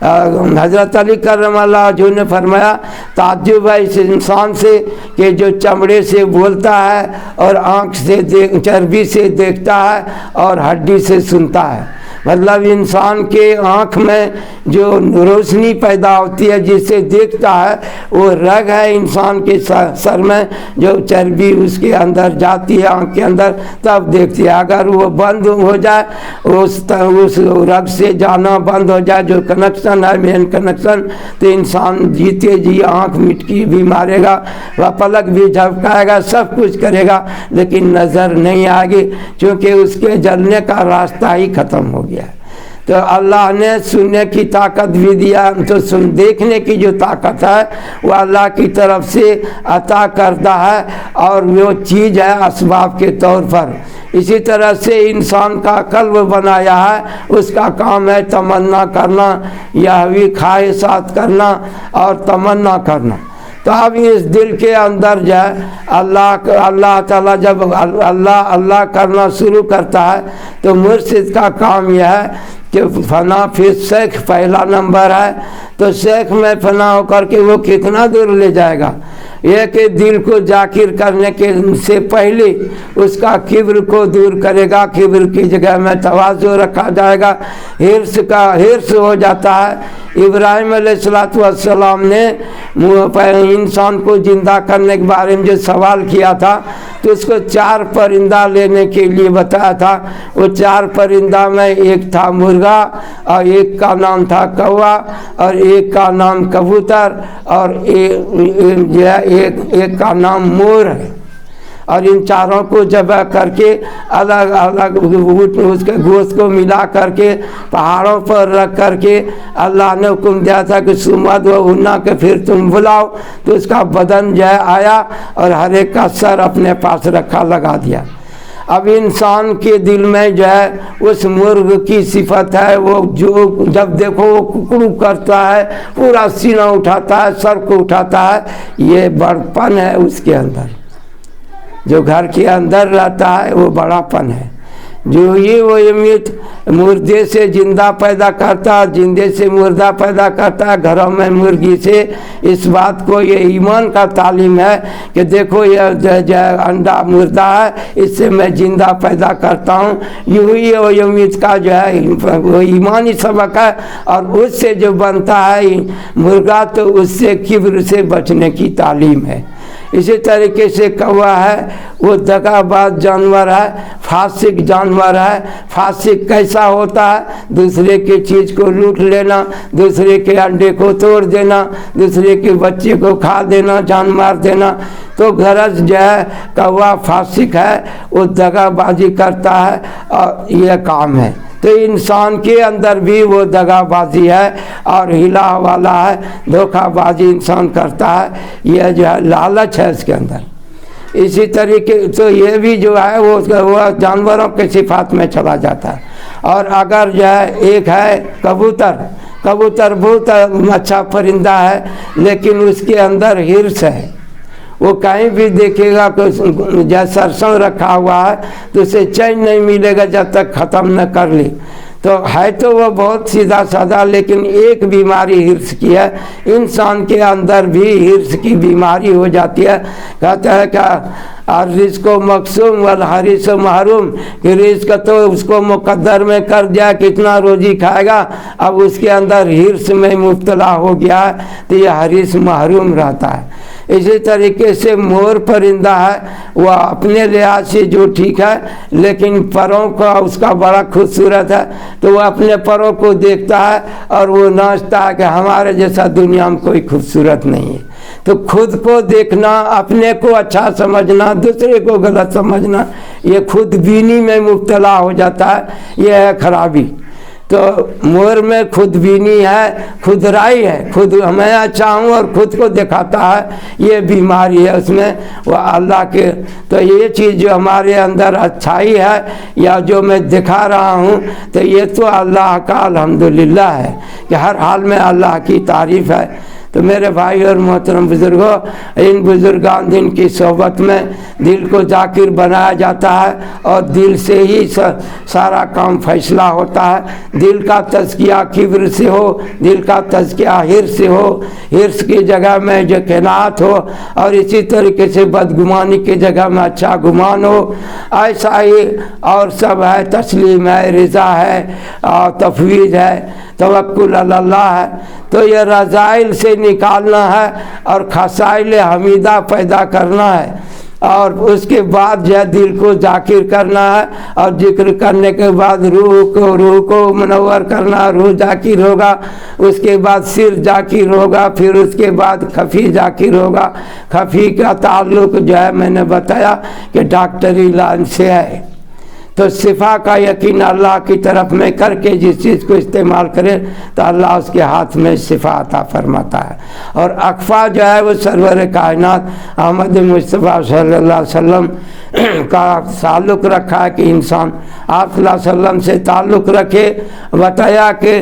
हज़रत अली करमल्लाहु वजहू ने फरमाया, ताज्जुब है इस इंसान से कि जो चमड़े से बोलता है और आँख से चर्बी से देखता है और हड्डी से सुनता है। मतलब इंसान के आँख में जो रोशनी पैदा होती है जिससे देखता है, वो रग है इंसान के सर में, जो चर्बी उसके अंदर जाती है आँख के अंदर, तब देखती है। अगर वो बंद हो जाए, उस रग से जाना बंद हो जाए, जो कनेक्शन है मेन कनेक्शन, तो इंसान जीते जी आँख मिटकी भी मारेगा, वह पलक भी झपकाएगा, सब कुछ करेगा, लेकिन नज़र नहीं आएगी, क्योंकि उसके जलने का रास्ता ही ख़त्म हो गया। तो अल्लाह ने सुनने की ताकत भी दिया, तो देखने की जो ताकत है वो अल्लाह की तरफ से अता करता है, और वो चीज़ है असबाब के तौर पर। इसी तरह से इंसान का कल्ब बनाया है, उसका काम है तमन्ना करना, यह भी ख्वाहिशात करना और तमन्ना करना। तो अब इस दिल के अंदर जो है अल्लाह ताला जब अल्लाह अल्लाह करना शुरू करता है, तो मुर्शिद का काम यह है कि फना फिर शेख पहला नंबर है। तो शेख में फना होकर के वो कितना दूर ले जाएगा, ये कि दिल को जाकिर करने के से पहले उसका किब्र को दूर करेगा, किब्र की जगह में तवाज़ु रखा जाएगा, हिर्स हो जाता है। इब्राहिम अलैहिस्सलाम ने इंसान को जिंदा करने के बारे में जो सवाल किया था, तो उसको 4 परिंदा लेने के लिए बताया था। वो 4 परिंदा में एक था मुर्गा, और एक का नाम था कौवा, और एक का नाम कबूतर, और एक का नाम मोर है। और इन चारों को जबह करके अलग अलग उसके गोश्त को मिला करके पहाड़ों पर रख करके अल्लाह ने हुक्म दिया था कि सुमद व उन्ना के फिर तुम बुलाओ। तो उसका बदन जो है आया और हर एक का सर अपने पास रखा लगा दिया। अब इंसान के दिल में जो है उस मुर्ग की सिफत है, वो जो जब देखो वो कुकड़ू करता है, पूरा सीना उठाता है, सर को उठाता है, ये बड़पन है उसके अंदर। जो घर के अंदर रहता है वो बड़ापन है। जो ये वो अमित मुर्दे से जिंदा पैदा करता है, जिंदे से मुर्दा पैदा करता है, घरों में मुर्गी से। इस बात को ये ईमान का तालीम है कि देखो ये अंडा मुर्दा है, इससे मैं जिंदा पैदा करता हूँ। यही वो अमित का जो है वो ईमानी सबक है। और उससे जो बनता है मुर्गा, तो उससे किब्र से बचने की तालीम है। इसी तरीके से कौवा है, वो दगाबाज जानवर है, फासिक जानवर है। फासिक कैसा होता है? दूसरे की चीज़ को लूट लेना, दूसरे के अंडे को तोड़ देना, दूसरे के बच्चे को खा देना, जान मार देना। तो गरज जो है कौवा फासिक है, वो दगाबाजी करता है और यह काम है। तो इंसान के अंदर भी वो दगाबाजी है और हिला वाला है, धोखाबाजी इंसान करता है। यह जो है लालच है इसके अंदर। इसी तरीके तो ये भी जो है वो जानवरों के सिफात में चला जाता है। और अगर जो है एक है कबूतर, कबूतर बहुत अच्छा परिंदा है, लेकिन उसके अंदर हिर्स है। वो कहीं भी देखेगा कि जैसे सरसों रखा हुआ है तो उसे चैन नहीं मिलेगा जब तक ख़त्म न कर ले। तो है तो वो बहुत सीधा साधा, लेकिन एक बीमारी हिर्स की है। इंसान के अंदर भी हिर्स की बीमारी हो जाती है। कहते हैं क्या, और रिज़्क़ मक़सूम वल हरीस महरूम, कि रिज़्क़ तो उसको मुक़द्दर में कर दिया कितना रोज़ी खाएगा, अब उसके अंदर हिर्स में मुब्तला हो गया है तो ये हरीस महरूम रहता है। इसी तरीके से मोर परिंदा है, वह अपने लिहाज से जो ठीक है, लेकिन परों का उसका बड़ा खूबसूरत है, तो वह अपने परों को देखता है और वो नाचता है कि हमारे जैसा दुनिया में कोई खूबसूरत नहीं है। तो खुद को देखना, अपने को अच्छा समझना, दूसरे को गलत समझना, ये खुद बीनी में मुब्तला हो जाता है, ये है खराबी। तो मोर में खुद बीनी है, खुदराई है, खुद मैं अच्छा हूँ और खुद को दिखाता है, ये बीमारी है उसमें। वह अल्लाह के, तो ये चीज़ जो हमारे अंदर अच्छाई है या जो मैं दिखा रहा हूँ, तो ये तो अल्लाह का अल्हम्दुलिल्लाह है कि हर हाल में अल्लाह की तारीफ़ है। तो मेरे भाई और मोहतरम बुज़ुर्गों, इन बुज़ुर्गान दिन की सोहबत में दिल को जाकिर बनाया जाता है और दिल से ही सारा काम फैसला होता है। दिल का तज़किया किब्र से हो, दिल का तज़किया हिर्स से हो, हिर्स की जगह में जो क़नाअत हो, और इसी तरीके से बदगुमानी की जगह में अच्छा गुमान हो। ऐसा ही और सब है, तस्लीम है, रिज़ा है, और तफवीज़ है, तवक्कुल अल्लाह है। तो ये रज़ाइल से निकालना है और खसाइल हमीदा पैदा करना है, और उसके बाद जो है दिल को जाकिर करना है, और जिक्र करने के बाद रूह को मुनव्वर करना, रूह जाकिर होगा, उसके बाद सिर जाकिर होगा, फिर उसके बाद खफ़ी जाकिर होगा। खफ़ी का ताल्लुक़ जो है मैंने बताया कि डॉक्टरी लाइन से है। तो सिफा का यकीन अल्लाह की तरफ में करके जिस चीज़ को इस्तेमाल करे तो अल्लाह उसके हाथ में सिफा अता फरमाता है। और अक़फ़ा जो है वो सरवर कायनात अहमद मुस्तफ़ा सल्लल्लाहु अलैहि वसल्लम का ताल्लुक़ रखा है कि इंसान आप सल्लल्लाहु अलैहि वसल्लम से ताल्लुक़ रखे। बताया कि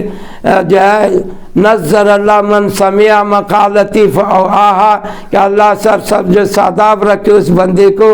जो है नज़र अल्लाह मन समिया मकालती फ़आहा, कि अल्लाह सर सब जो सादाब रखे उस बंदे को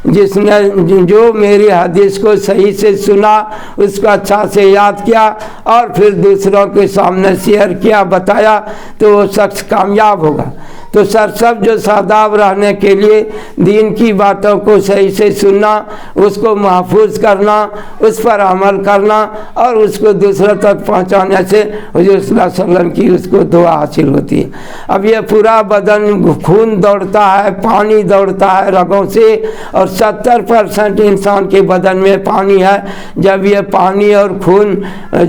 जिसने जो मेरी हदीस को सही से सुना, उसको अच्छा से याद किया और फिर दूसरों के सामने शेयर किया, बताया, तो वो शख्स कामयाब होगा। तो सरसब जो सादाब रहने के लिए दीन की बातों को सही से सुनना, उसको महफूज करना, उस पर अमल करना और उसको दूसरों तक पहुंचाने से हुज़ूर सल्लल्लाहु अलैहि वसल्लम की उसको दुआ हासिल होती है। अब ये पूरा बदन खून दौड़ता है, पानी दौड़ता है रगों से, और 70% इंसान के बदन में पानी है। जब ये पानी और खून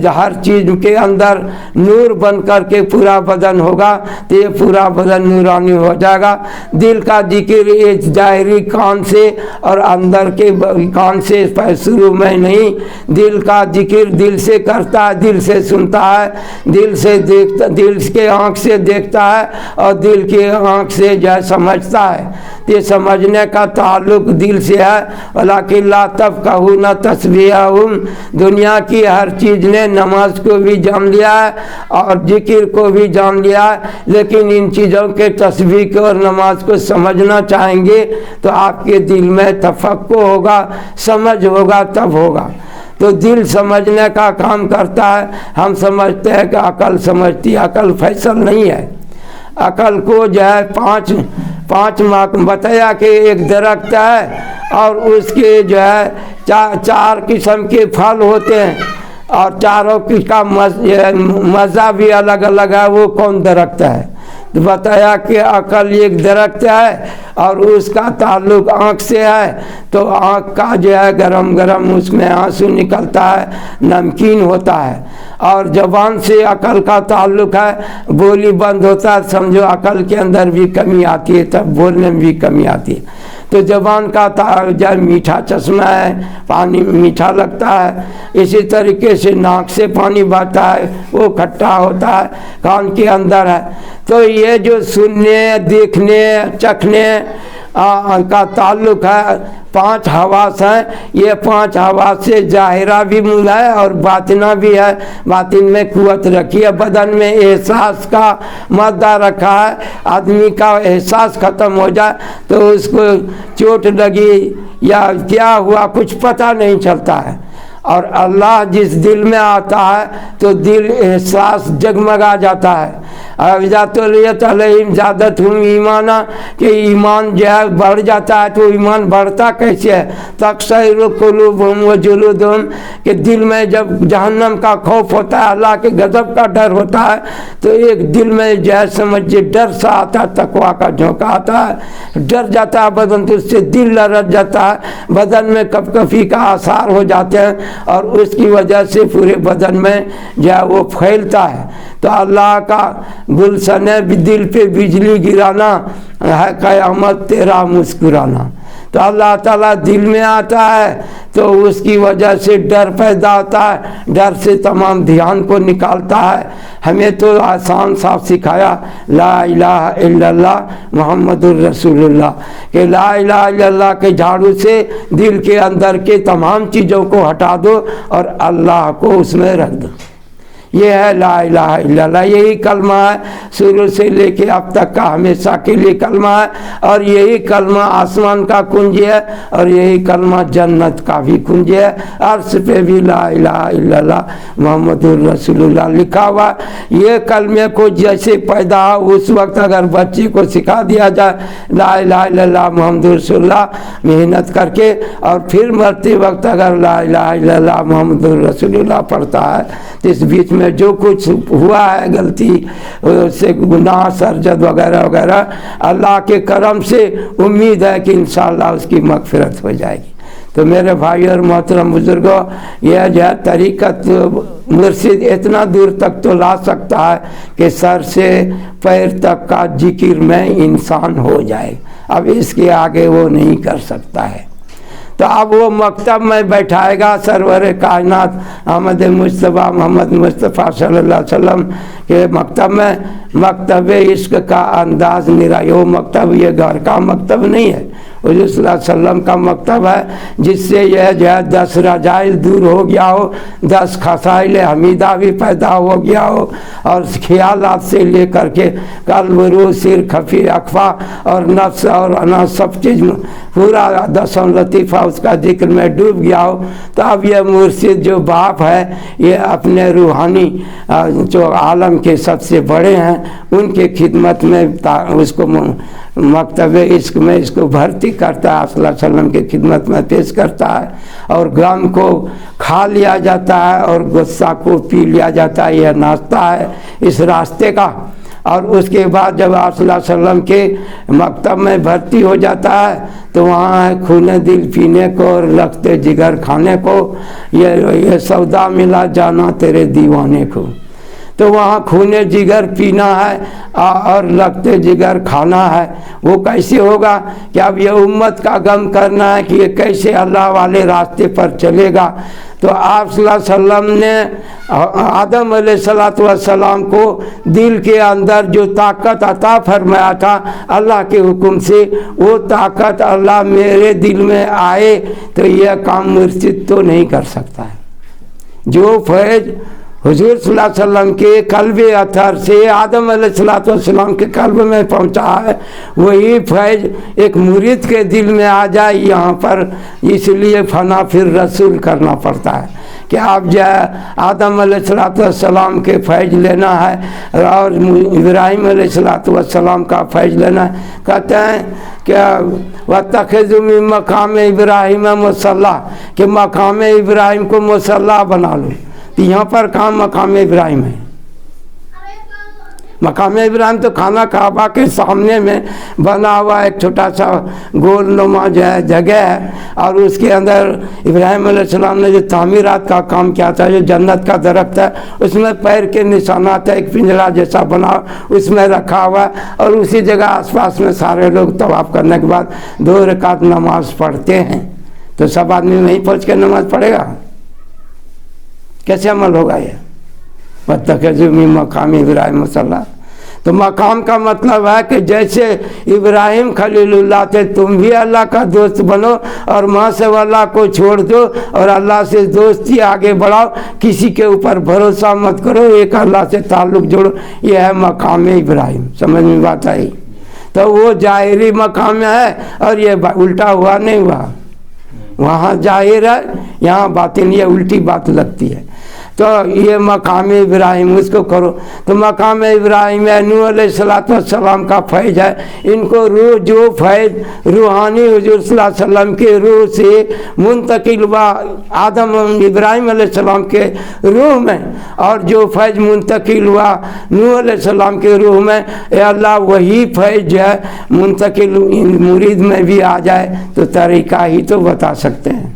हर चीज़ के अंदर नूर बन कर के पूरा बदन होगा तो ये पूरा बदन नूरानी हो जाएगा। दिल का जिक्र ये ज़ाहिरी कान से और अंदर के कान से शुरू में नहीं, दिल का जिक्र दिल से करता है, दिल से सुनता है, दिल से देखता, दिल के आँख से देखता है और दिल के आँख से जो समझता है। ये समझने का ताल्लुक़ दिल से है। वलाकिन ला तफ़क़हून तस्बीहहुम, दुनिया की हर चीज़ ने नमाज को भी जान लिया है और जिक्र को भी जान लिया है, लेकिन इन चीज़ों के तस्बीह को और नमाज को समझना चाहेंगे तो आपके दिल में तफ़क्कुह होगा, समझ होगा, तब होगा। तो दिल समझने का काम करता है। हम समझते हैं कि अकल समझती है, अकल फैसल नहीं है। अकल को जो है पाँच बताया कि एक दरख्त है और उसके जो है चार किस्म के फल होते हैं और चारों का मज़ा भी अलग अलग है। वो कौन दरख्त है? तो बताया कि अकल एक दरख्त है और उसका ताल्लुक़ आँख से है। तो आँख का जो है गरम गरम उसमें आंसू निकलता है, नमकीन होता है। और ज़बान से अकल का ताल्लुक़ है, बोली बंद होता है, समझो अकल के अंदर भी कमी आती है, तब बोलने में भी कमी आती है। तो ज़बान का जब मीठा चश्मा है, पानी मीठा लगता है। इसी तरीके से नाक से पानी बहता है, वो खट्टा होता है, कान के अंदर है। तो ये जो सुनने, देखने, चखने का ताल्लुक है। 5 हवास हैं, ये 5 हवास से ज़ाहिरा भी मूल है और बातिना भी है। बातिन में कुव्वत रखी है, बदन में एहसास का मादा रखा है। आदमी का एहसास ख़त्म हो जाए तो उसको चोट लगी या क्या हुआ कुछ पता नहीं चलता है। और अल्लाह जिस दिल में आता है तो दिल एहसास जगमगा जाता है। ज़्यादत हूँ ईमाना कि ईमान जो है बढ़ जाता है। तो ईमान बढ़ता कैसे है? तक़शइरु क़ुलूबुहुम व जुलूदुहुम कि दिल में जब जहन्नम का खौफ होता है, अल्लाह के गज़ब का डर होता है, तो एक दिल में जो है समझिए डर सा आता है, तकवा का झोंका आता है, डर जाता है बदन, तो उससे दिल लरज़ जाता है, बदन में कपकपी का आसार हो जाते हैं और उसकी वजह से पूरे बदन में जो है वो फैलता है। तो अल्लाह का गुलशन है दिल पे बिजली गिराना है, क़यामत तेरा मुस्कुराना। तो अल्लाह ताला दिल में आता है तो उसकी वजह से डर पैदा होता है, डर से तमाम ध्यान को निकालता है। हमें तो आसान साफ सिखाया ला इलाहा इल्लल्लाह मुहम्मदुर रसूलुल्लाह कि ला इलाहा इल्लल्लाह के झाड़ू से दिल के अंदर के तमाम चीज़ों को हटा दो और अल्लाह को उसमें रख दो। ये है ला इलाहा इल्लल्लाह, यही कलमा है शुरू से लेके अब तक का हमेशा के लिए कलमा है। और यही कलमा आसमान का कुंज है और यही कलमा जन्नत का भी कुंज है। अर्श पे भी ला इलाहा इल्लल्लाह मुहम्मदुर रसूलुल्लाह लिखा हुआ। ये कलमे को जैसे पैदा हो उस वक्त अगर बच्चे को सिखा दिया जाए ला इलाहा इल्लल्लाह मुहम्मदुर रसूलुल्लाह मेहनत करके, और फिर मरते वक्त अगर ला इलाहा इल्लल्लाह मुहम्मदुर रसूलुल्लाह पढ़ता है तो इस बीच में जो कुछ हुआ है गलती से गुनाह सरजद वगैरह वगैरह, अल्लाह के करम से उम्मीद है कि इंशाअल्लाह उसकी मग़फ़िरत हो जाएगी। तो मेरे भाई और मोहतरम बुजुर्गों, यह जो है तरीक़त मुर्शिद इतना दूर तक तो ला सकता है कि सर से पैर तक का जिक्र में इंसान हो जाए, अब इसके आगे वो नहीं कर सकता है। तो अब वो मकतब में बैठाएगा सरवर कायनात अहमद मुस्तफ़ा मोहम्मद मुस्तफ़ा सल्लल्लाहु अलैहि वसल्लम के मकतब में। मकतब इश्क का अंदाज़ निराला, वो मकतब ये घर का मकतब नहीं है, हुज़ूर सल्लल्लाहु अलैहि वसल्लम का मकतब है, जिससे यह जो है 10 रज़ाइल दूर हो गया हो, 10 खसाइल हमीदा भी पैदा हो गया हो, और ख्यालात से लेकर के कल्ब रूह सिर खफी अखफा और नफ्स और अना सब चीज़ पूरा 10 लतीफ़ा उसका जिक्र में डूब गया हो। तो अब यह मुर्शिद जो बाप है ये अपने रूहानी जो आलम के सबसे बड़े हैं उनके खिदमत में उसको मकतब इश्क में इसको भर्ती करता है, सल्लल्लाहु अलैहि वसल्लम की खिदमत में पेश करता है, और गम को खा लिया जाता है और गुस्सा को पी लिया जाता है। यह नाश्ता है इस रास्ते का। और उसके बाद जब आप सल्लल्लाहु अलैहि वसल्लम के मकतब में भर्ती हो जाता है तो वहाँ है खूने दिल पीने को और लखते जिगर खाने को, ये सौदा मिला जाना तेरे दीवाने को। तो वहाँ खूने जिगर पीना है और लगते जिगर खाना है। वो कैसे होगा कि अब ये उम्मत का गम करना है कि ये कैसे अल्लाह वाले रास्ते पर चलेगा। तो आप सल्लल्लाहु अलैहि वसल्लम ने आदम अलैहिस्सलातु वस्सलाम को दिल के अंदर जो ताकत अता फरमाया था अल्लाह के हुक्म से, वो ताकत अल्लाह मेरे दिल में आए तो यह काम मुर्शिद तो नहीं कर सकता है। जो फैज़ हुजूर सल्लल्लाहु अलैहि वसल्लम के कल्ब अथर से आदम अलैहिस्सलातु वस्सलाम के कल्ब में पहुंचा है, वही फैज़ एक मुरीद के दिल में आ जाए यहाँ पर। इसलिए फना फिर रसूल करना पड़ता है कि आप जो आदम अलैहिस्सलातु वस्सलाम के फैज़ लेना है और इब्राहीम अलैहिस्सलातु वस्सलाम का फैज़ लेना है। कहते हैं क्या वत्तख़िज़ू मिन मक़ाम इब्राहीम मुसल्ला, कि मक़ाम इब्राहीम को मुसल्ला बना लो। तो यहाँ पर कहाँ मकाम इब्राहिम है? मकाम इब्राहिम तो खाना काबा के सामने में बना हुआ एक छोटा सा गोल नुमा जो है जगह है, और उसके अंदर इब्राहिम अलैहिस्सलाम ने जो तामीरात का काम किया था, जो जन्नत का दरख्त है उसमें पैर के निशानात है, एक पिंजरा जैसा बना उसमें रखा हुआ है, और उसी जगह आसपास में सारे लोग तवाफ करने के बाद 2 रकात नमाज पढ़ते हैं। तो सब आदमी वहीं पहुँच के नमाज पढ़ेगा? कैसे अमल होगा ये? वत्तख़िज़ू मिन मक़ाम इब्राहीम मुसल्ला। تو مقام کا مطلب ہے کہ جیسے ابراہیم خلیل اللہ تھے، تم بھی اللہ کا دوست بنو اور ماں سے اللہ کو چھوڑ دو اور اللہ سے دوستی آگے بڑھاؤ، کسی کے اوپر بھروسہ مت کرو، ایک اللہ سے تعلق جوڑو۔ یہ ہے مقام ابراہیم۔ سمجھ میں بات آئی؟ تو وہ ظاہری مقام ہے اور یہ الٹا ہوا نہیں ہوا، وہاں ظاہر ہے یہاں باطن، یہ الٹی بات لگتی ہے۔ تو یہ مقام ابراہیم اس کو کرو۔ تو مقام ابراہیم ہے، نوح علیہ السلام کا فیض ہے، ان کو روح جو فیض روحانی حضور صلی اللہ علیہ وسلم کے روح سے منتقل ہوا آدم ابراہیم علیہ السلام کے روح میں، اور جو فیض منتقل ہوا نوح علیہ السلام کے روح میں، اے اللہ وہی فیض جو ہے منتقل مرید میں بھی آ جائے تو طریقہ ہی تو بتا سکتے ہیں۔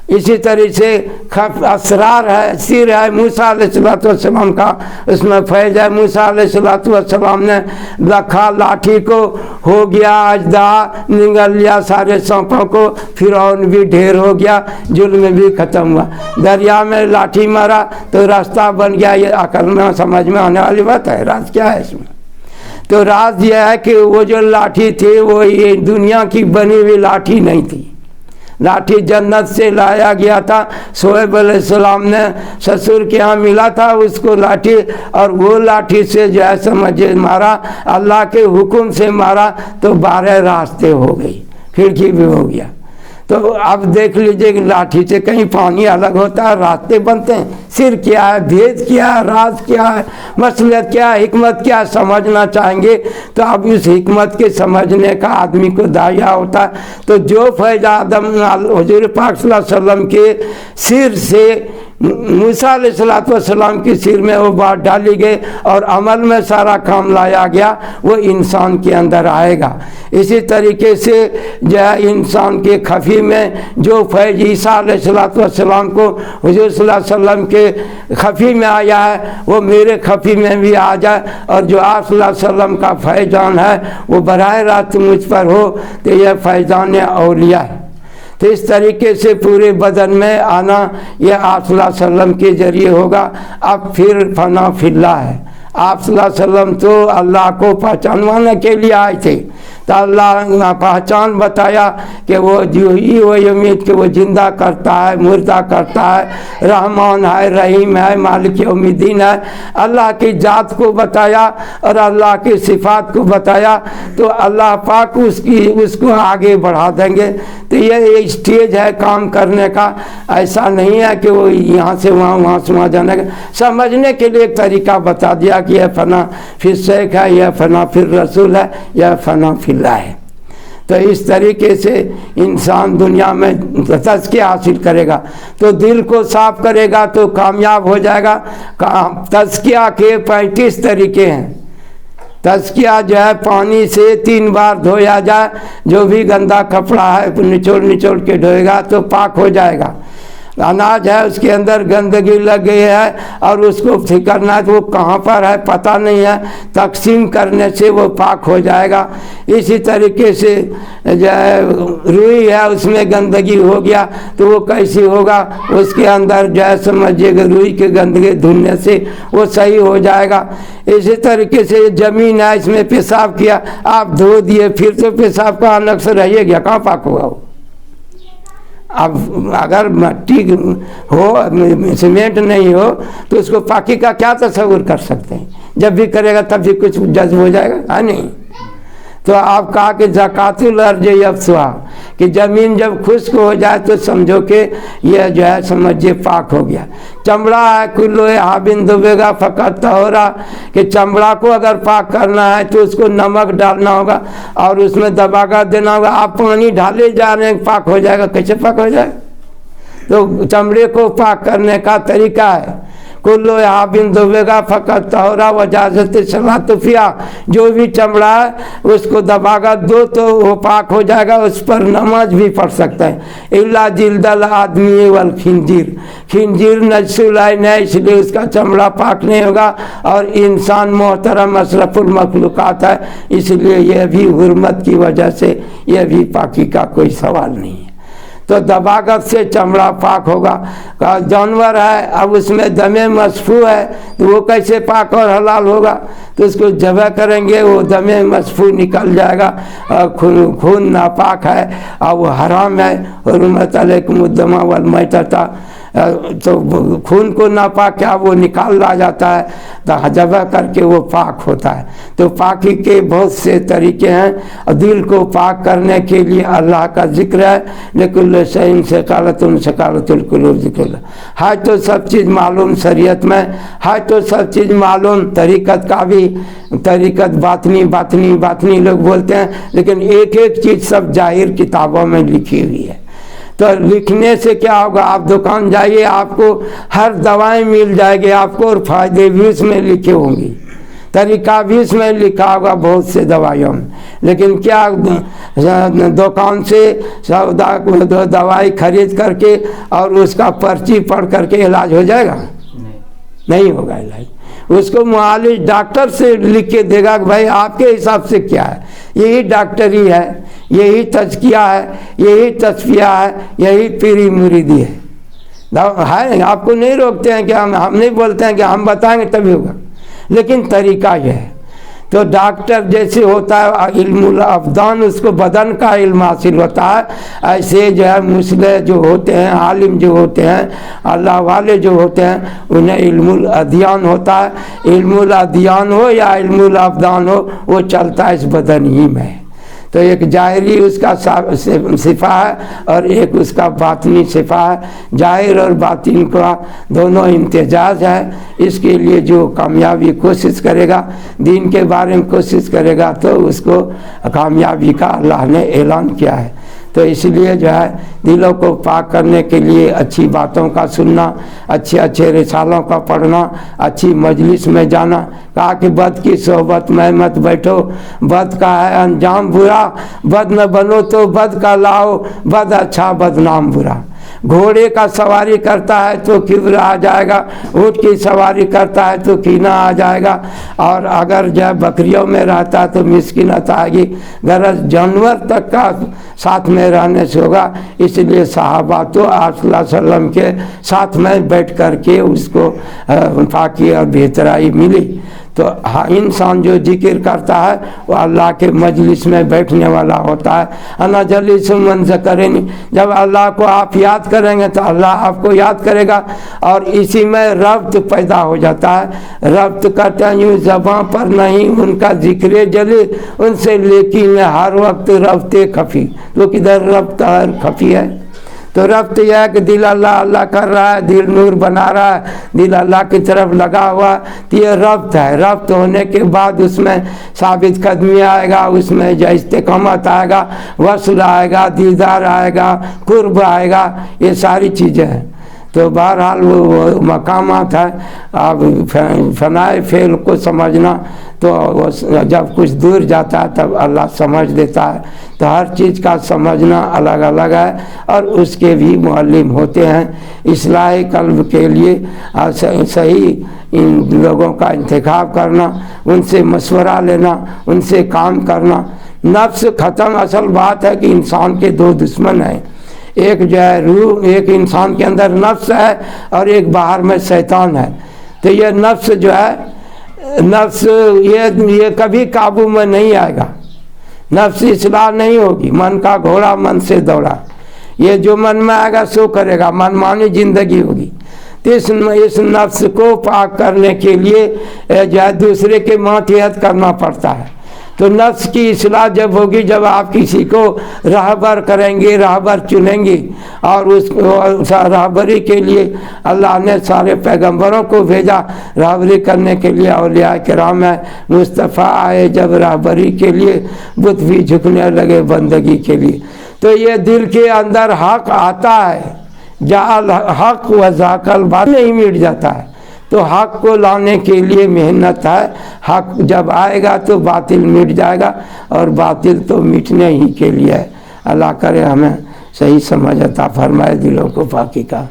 اسی طرح سے اسرار ہے، سر ہے موسیٰ علیہ السلام کا، اس میں فیض ہے۔ موسیٰ علیہ السلام نے رکھا لاٹھی کو، ہو گیا اژدہا، نگل لیا سارے سانپوں کو، فرعون بھی ڈھیر ہو گیا، ظلم بھی ختم ہوا، دریا میں لاٹھی مارا تو راستہ بن گیا۔ یہ عقل میں سمجھ میں آنے والی بات ہے۔ راز کیا ہے اس میں؟ تو راز یہ ہے کہ وہ جو لاٹھی تھی وہ یہ دنیا کی بنی ہوئی لاٹھی نہیں تھی، لاٹھی جنت سے لایا گیا تھا۔ شعیب علیہ السلام نے سسر کے ہاں ملا تھا اس کو لاٹھی، اور وہ لاٹھی سے جو ہے سمجھے مارا، اللہ کے حکم سے مارا تو 12 راستے ہو گئی، کھڑکی بھی ہو گیا۔ تو اب دیکھ لیجئے کہ لاٹھی سے کہیں پانی الگ ہوتا ہے، راستے بنتے ہیں۔ سر کیا ہے، بھید کیا ہے، راز کیا ہے، مصلحت کیا ہے، حکمت کیا ہے، سمجھنا چاہیں گے تو اب اس حکمت کے سمجھنے کا آدمی کو داعیہ ہوتا ہے۔ تو جو فیض آدم حضور پاک صلی اللہ علیہ وسلم کے سر سے موسیٰ علیہ السلام کی سر میں وہ بات ڈالی گئی اور عمل میں سارا کام لایا گیا، وہ انسان کے اندر آئے گا۔ اسی طریقے سے جو ہے انسان کے خفی میں جو فیض عیسیٰ علیہ السلام کو حضور صلی اللہ علیہ وسلم کے خفی میں آیا ہے وہ میرے خفی میں بھی آ جائے، اور جو آپ صلی اللہ علیہ وسلم کا فیضان ہے وہ براہ راست مجھ پر ہو، تو یہ فیضان اولیاء ہے۔ تو اس طریقے سے پورے بدن میں آنا یہ آپ صلی اللہ علیہ وسلم کے ذریعے ہوگا۔ اب پھر فنا فی اللہ ہے۔ آپ صلی اللہ علیہ وسلم تو اللہ کو پہچانوانے کے لیے آئے تھے، تو اللہ نے پہچان بتایا کہ وہ جو ہی وہ امید کہ وہ زندہ کرتا ہے، مردہ کرتا ہے، رحمان ہے، رحیم ہے، مالک یوم الدین ہے۔ اللہ کی ذات کو بتایا اور اللہ کی صفات کو بتایا، تو اللہ پاک اس کو آگے بڑھا دیں گے۔ تو یہ ایک اسٹیج ہے کام کرنے کا، ایسا نہیں ہے کہ وہ یہاں سے وہاں، وہاں سے وہاں جانے کا۔ سمجھنے کے لیے ایک طریقہ بتا دیا کہ یہ فنا فی الشیخ ہے، یہ فنا فی الرسول ہے، یہ فنا فی اللہ ہے۔ تو اس طریقے سے انسان دنیا میں تزکیہ حاصل کرے گا تو دل کو صاف کرے گا تو کامیاب ہو جائے گا۔ تزکیہ کے 35 طریقے ہیں۔ تزکیہ جو ہے پانی سے 3 بار دھویا جائے، جو بھی گندا کپڑا ہے نچوڑ کے دھوئے گا تو پاک ہو جائے گا۔ اناج ہے اس کے اندر گندگی لگ گئی ہے اور اس کو کرنا ہے تو وہ کہاں پر ہے پتہ نہیں ہے، تقسیم کرنے سے وہ پاک ہو جائے گا۔ اسی طریقے سے جو ہے روئی ہے اس میں گندگی ہو گیا تو وہ کیسی ہوگا، اس کے اندر جو ہے سمجھیے کہ روئی کے گندگی دھلنے سے وہ صحیح ہو جائے گا۔ اسی طریقے سے زمین ہے اس میں پیشاب کیا، آپ دھو دیے پھر تو پیشاب کا نقص رہے گیا، کہاں پاک ہوگا وہ؟ اب اگر مٹی ہو سیمنٹ نہیں ہو تو اس کو پاکی کا کیا تصور کر سکتے ہیں؟ جب بھی کرے گا تب بھی کچھ جذب ہو جائے گا، ہے نہیں؟ تو آپ کہا کہ زکوٰۃ الارض یبسها، کہ زمین جب خشک ہو جائے تو سمجھو کہ یہ جو ہے سمجھے پاک ہو گیا۔ چمڑا ہے کلو آبن دبے گا فقط طہورا، کہ چمڑا کو اگر پاک کرنا ہے تو اس کو نمک ڈالنا ہوگا اور اس میں دبا کر دینا ہوگا۔ آپ پانی ڈالے جا رہے ہیں پاک ہو جائے گا، کیسے پاک ہو جائے گا؟ تو چمڑے کو پاک کرنے کا طریقہ ہے کلو آبن دبے گا فقط طہورا وجازت صلاۃ فیہا، جو بھی چمڑا ہے اس کو دبا کر دو تو وہ پاک ہو جائے گا، اس پر نماز بھی پڑھ سکتا ہے۔ الا جلد الآدمی والخنزیر، خنزیر نجس العین ہے اس لیے اس کا چمڑا پاک نہیں ہوگا، اور انسان محترم اشرف المخلوقات ہے اس لیے یہ بھی حرمت کی وجہ سے یہ بھی پاکی کا کوئی سوال نہیں ہے۔ تو दबागत से चमड़ा पाक होगा। जानवर है, अब उसमें दमे मसफू है, तो वो कैसे पाक और हलाल होगा? तो उसको ज़बह करेंगे, वो दमे मसफू निकल जाएगा, खून नापाक है और वो हराम है। हुर्मत अलैकुमुद्दम वल मैतता, तो खून को नापाक क्या वो निकाला जाता है, तो ज़बह करके वो पाक होता है। तो पाकी के बहुत से तरीके हैं, और दिल को पाक करने के लिए अल्लाह का जिक्र है। लिकुल्ल शैइन सकालतुन सकालतुल कुलूब जिक्रुल्लाह। है तो सब चीज़ मालूम शरीयत में, है तो सब चीज़ मालूम तरीक़त का भी। तरीक़त बातनी बातनी बातनी लोग बोलते हैं, लेकिन एक एक चीज़ सब जाहिर किताबों में लिखी हुई है। तो लिखने से क्या होगा? आप दुकान जाइए, आपको हर दवाएं मिल जाएगी आपको, और फायदे भी उसमें लिखे होंगे, तरीका भी उसमें लिखा होगा बहुत से दवाइयों में। लेकिन क्या दुकान से सौदा दवाई खरीद करके और उसका पर्ची पढ़ करके इलाज हो जाएगा? नहीं होगा इलाज। उसको मुआलिज डॉक्टर से लिख के देगा कि भाई आपके हिसाब से क्या है, यही डॉक्टरी है, यही तज़किया है, यही तस्फिया है, यही पीरी मुरीदी है। आपको नहीं रोकते हैं कि हम नहीं बोलते हैं कि हम बताएंगे तभी होगा, लेकिन तरीका यह है। तो डॉक्टर जैसे होता है इल्मुल अब्दान, उसको बदन का इल्म हासिल होता है, ऐसे जो है मुस्लिम जो होते हैं, आलिम जो होते हैं, अल्लाह वाले जो होते हैं, उन्हें इल्मुल अदियान होता है। इल्मुल अदियान हो या इल्मुल अब्दान हो, वो चलता है इस बदन ही में। तो एक जाहिरी उसका सिफा है और एक उसका बातनी सिफा है। जाहिर और बातिन का दोनों इम्तिजाज है। इसके लिए जो कामयाबी कोशिश करेगा, दीन के बारे में कोशिश करेगा, तो उसको कामयाबी का अल्लाह ने ऐलान किया है। तो इसलिए जो है दिलों को पाक करने के लिए अच्छी बातों का सुनना, अच्छे अच्छे रिसालों का पढ़ना, अच्छी मजलिस में जाना। कहा कि बद की सोहबत में मत बैठो, बद का है अंजाम बुरा, बद न बनो तो बद का लाओ, बद अच्छा बदनाम बुरा। घोड़े का सवारी करता है तो किब्र आ जाएगा, ऊँट की सवारी करता है तो कीना आ जाएगा, और अगर जो बकरियों में रहता है तो मिस्किनत आएगी। गरज जानवर तक का साथ में रहने से होगा। इसलिए सहाबा तो आप सल्लल्लाहु अलैहि वसल्लम के साथ में बैठ कर के उसको पाकी और बेहतराई मिली। तो हाँ, इंसान जो जिक्र करता है वो अल्लाह के मजलिस में बैठने वाला होता है। अना जलीस मन ज़करनी, जब अल्लाह को आप याद करेंगे तो अल्लाह आपको याद करेगा, और इसी में रब्त पैदा हो जाता है। रब्त करते हैं यूँ ज़बां पर नहीं उनका जिक्र जली उनसे, लेकिन हर वक्त रब्ते खफी। तो किधर रब्त हर खफी है? तो रब्त यह है कि दिल अल्लाह अल्लाह कर रहा है, दिल नूर बना रहा है, दिल अल्लाह की तरफ लगा हुआ, तो ये रब्त है। रब्त होने के बाद उसमें साबित कदमी आएगा, उसमें जो इस्तिकामत आएगा, वस्ल आएगा, दीदार आएगा, कुर्ब आएगा, ये सारी चीज़ें हैं। तो बहरहाल वो मकामात है। अब फनाए फेल को समझना, तो जब कुछ दूर जाता है तब अल्लाह समझ देता है। तो हर चीज़ का समझना अलग अलग है, और उसके भी मुअल्लिम होते हैं। इस्लाह कल्ब के लिए सही इन लोगों का इंतखाब करना, उनसे मशवरा लेना, उनसे काम करना। नफ्स ख़त्म। असल बात है कि इंसान के दो दुश्मन हैं, एक जो है रूह, एक इंसान के अंदर नफ्स है और एक बाहर में शैतान है। तो ये नफ्स जो है, नफ्स ये कभी काबू में नहीं आएगा। नफ्स इस्लाह नहीं होगी। मन का घोड़ा मन से दौड़ा, ये जो मन में आएगा सो करेगा, मनमानी जिंदगी होगी। तो इस नफ्स को पाक करने के लिए जो है दूसरे के मातहत करना पड़ता है। तो नफ्स की इस्लाह जब होगी, जब आप किसी को रहबर करेंगे, रहबर चुनेंगे, और उस रहबरी के लिए अल्लाह ने सारे पैगंबरों को भेजा रहबरी करने के लिए। औलिया किराम है, मुस्तफ़ा आए जब रहबरी के लिए, बुत भी झुकने लगे बंदगी के लिए। तो ये दिल के अंदर हक आता है, जाल हक व जाकल बात नहीं मिट जाता है। तो हक को लाने के लिए मेहनत है। हक जब आएगा तो बातिल मिट जाएगा, और बातिल तो मिटने ही के लिए है। अल्लाह करे हमें सही समझ अता फरमाए, दिलों को पाकी का।